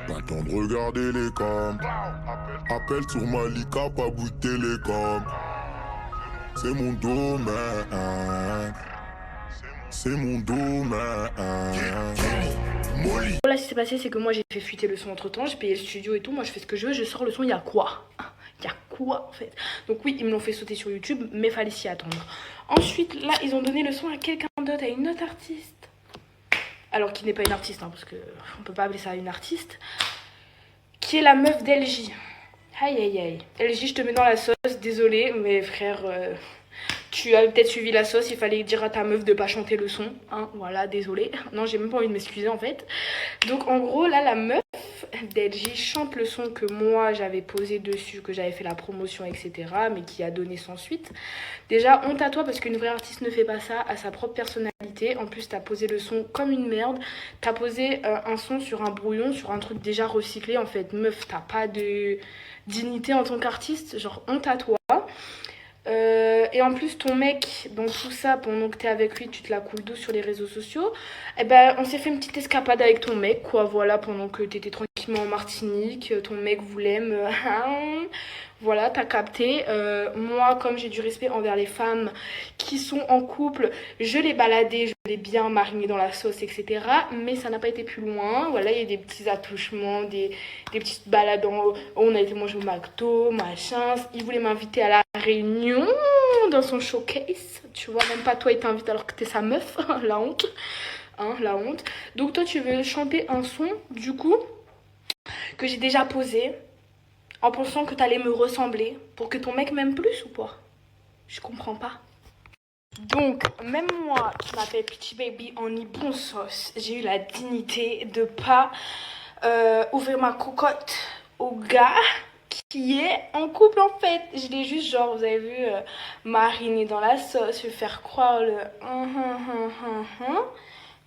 Pas le temps de regarder les cams. Appel sur Malika, pas bout de télécom. C'est mon domaine. C'est mon domaine. Là, ce qui s'est passé, c'est que moi j'ai fait fuiter le son entre temps, j'ai payé le studio et tout. Moi je fais ce que je veux, je sors le son, il y a quoi? Il y a quoi en fait? Donc, oui, ils me l'ont fait sauter sur YouTube, mais fallait s'y attendre. Ensuite, là, ils ont donné le son à quelqu'un d'autre, à une autre artiste. Alors, qui n'est pas une artiste, hein, parce qu'on peut pas appeler ça une artiste. Qui est la meuf d'LJ. Aïe aïe aïe. LJ, je te mets dans la sauce, désolé, mais frère. Tu as peut-être suivi la sauce, il fallait dire à ta meuf de pas chanter le son, hein, voilà, désolé. Non, j'ai même pas envie de m'excuser en fait. Donc en gros, là, la meuf d'LJ chante le son que moi j'avais posé dessus, que j'avais fait la promotion, etc., mais qui a donné sans suite. Déjà, honte à toi parce qu'une vraie artiste ne fait pas ça, à sa propre personnalité. En plus, t'as posé le son comme une merde. T'as posé un son sur un brouillon, sur un truc déjà recyclé. En fait, meuf, t'as pas de dignité en tant qu'artiste, genre honte à toi. Et en plus ton mec dans tout ça, pendant que t'es avec lui, tu te la coules douce sur les réseaux sociaux. Et ben on s'est fait une petite escapade avec ton mec, quoi, voilà, pendant que t'étais tranquillement en Martinique. Ton mec voulait me... Voilà, t'as capté. Moi, comme j'ai du respect envers les femmes qui sont en couple, je l'ai baladé, je l'ai bien mariné dans la sauce, etc. Mais ça n'a pas été plus loin. Voilà, il y a des petits attouchements, des petites balades. On a été manger au McDo, machin. Il voulait m'inviter à la réunion dans son showcase. Tu vois, même pas toi, il t'invite alors que t'es sa meuf. La honte. Hein, la honte. Donc toi, tu veux chanter un son, du coup, que j'ai déjà posé, en pensant que t'allais me ressembler pour que ton mec m'aime plus ou pas? Je comprends pas. Donc, même moi qui m'appelle Petit Baby en bon sauce, j'ai eu la dignité de pas ouvrir ma cocotte au gars qui est en couple en fait. Je l'ai juste, genre, vous avez vu, mariner dans la sauce, je vais faire croire le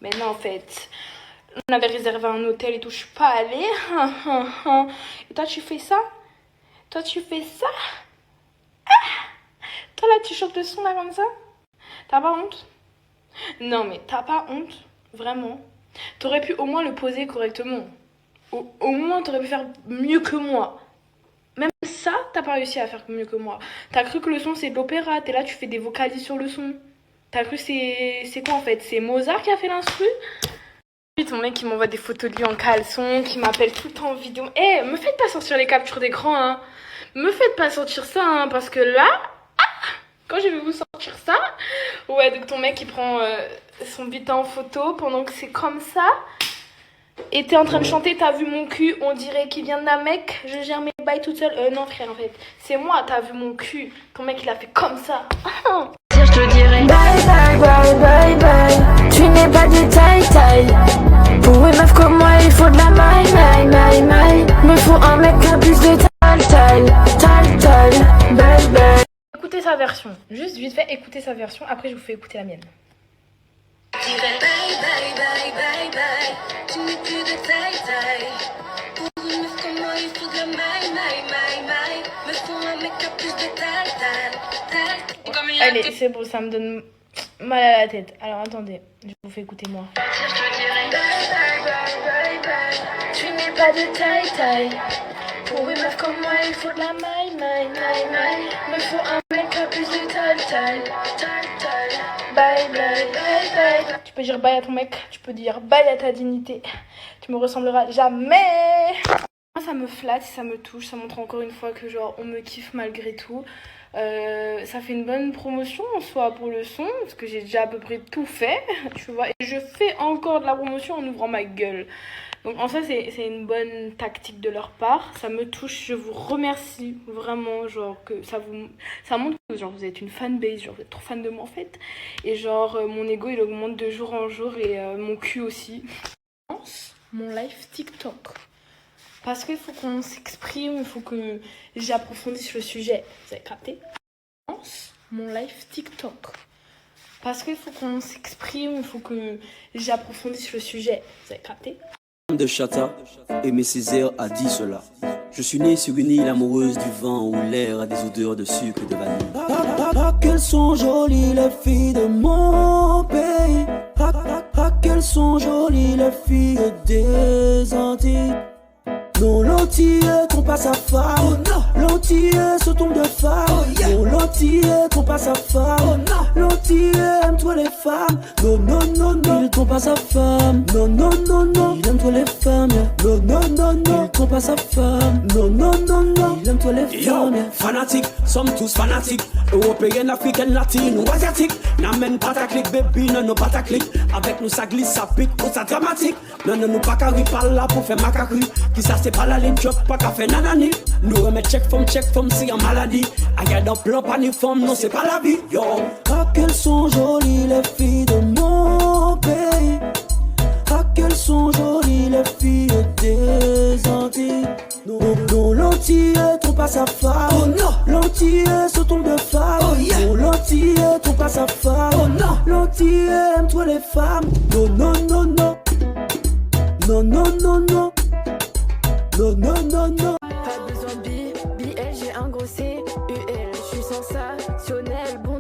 mais non en fait. On avait réservé un hôtel et tout, je suis pas allée. Et toi tu fais ça? Toi tu fais ça? Toi là tu chantes le son là comme ça? T'as pas honte? Non mais t'as pas honte? Vraiment? T'aurais pu au moins le poser correctement. Au moins t'aurais pu faire mieux que moi. Même ça, t'as pas réussi à faire mieux que moi. T'as cru que le son c'est de l'opéra, t'es là tu fais des vocalises sur le son. T'as cru c'est quoi en fait? C'est Mozart qui a fait l'instru? Ton mec qui m'envoie des photos de lui en caleçon, qui m'appelle tout le temps en vidéo. Eh, me faites pas sortir les captures d'écran, hein. Me faites pas sortir ça, hein, parce que là, quand je vais vous sortir ça, ouais, donc ton mec il prend son butin en photo pendant que c'est comme ça. Et t'es en train de chanter, t'as vu mon cul, on dirait qu'il vient d'un mec, je gère mes bails toute seule. Non frère, en fait, c'est moi, t'as vu mon cul, ton mec il a fait comme ça. Je te dirais bye bye bye bye bye. Tu n'es pas de taille. Pour une meuf comme moi il faut de la maille. Me faut un mec qui a plus de taille. Bye bye. Écoutez sa version, juste vite fait écoutez sa version, après je vous fais écouter la mienne. Je dirais bye bye bye bye bye. Tu n'es plus de taille. Pour une meuf comme moi il faut de la maille. Me faut un mec qui a plus de taille. Allez, c'est bon, ça me donne mal à la tête. Alors attendez, je vous fais écouter moi. Je te dirais bye bye. Tu n'es pas de taille. Pour une meuf comme moi il faut de la maille. Me faut un mec qui a plus de taille. Bye. Tu peux dire bye à ton mec, tu peux dire bye à ta dignité. Tu me ressembleras jamais. Moi ça me flatte, ça me touche, ça montre encore une fois que genre on me kiffe malgré tout. Ça fait une bonne promotion en soi pour le son, parce que j'ai déjà à peu près tout fait, tu vois, et je fais encore de la promotion en ouvrant ma gueule. Donc en ça c'est une bonne tactique de leur part, ça me touche, je vous remercie vraiment, genre que ça montre que genre vous êtes une fanbase, genre vous êtes trop fan de moi en fait, et genre mon ego il augmente de jour en jour et mon cul aussi. Mon live TikTok. Parce qu'il faut qu'on s'exprime, il faut que j'approfondisse le sujet. Vous avez capté? Mon live TikTok. Parce qu'il faut qu'on s'exprime, il faut que j'approfondisse le sujet. Vous avez capté? De Chata, Aimé Césaire a dit cela. Je suis né sur une île amoureuse du vent où l'air a des odeurs de sucre et de vanille. Qu'elles sont jolies les filles de mon pays. Qu'elles sont jolies les filles des Antilles. Non, l'antillais trompe pas sa femme. Oh non. L'antillais se tombe de femme. Oh yeah. Non, l'antillais trompe pas sa femme. Oh non. L'antillais aime toi les femmes. Non, non, non, non, il trompe pas sa femme. Non, non, non, non, il aime toi les femmes. Non, non, non, non, il trompe pas sa femme. Non, non, non, non, il aime toi les femmes. Fanatique, sommes tous fanatiques. Européens, africains, latines ou asiatiques. N'amène pas ta clique, baby, non, non, pas ta clique. Avec nous, ça glisse, ça pique, ou ça dramatique. Non, non, nous pas carré par là pour faire macacri. Qui ça, c'est pas la ligne, job, pas qu'à faire nanani. Nous remettre check femme, c'est en maladie. Aïe, dans plan, pas ni forme, non, c'est pas la vie, yo. Ah, qu'elles sont jolies, les filles de mon pays. Ah, qu'elles sont jolies, les filles des Antilles. Non, non, l'antillais trompe pas sa femme. Oh non. L'antillais se tombe de femme. Oh yeah. Non, l'antillais trompe pas sa femme. Oh non. L'antillais aime toi les femmes. Non, non, non, non. Non, non, non, non. Non, non, non, non. Pas besoin de BL, j'ai un gros CUL. Je suis sensationnel, bon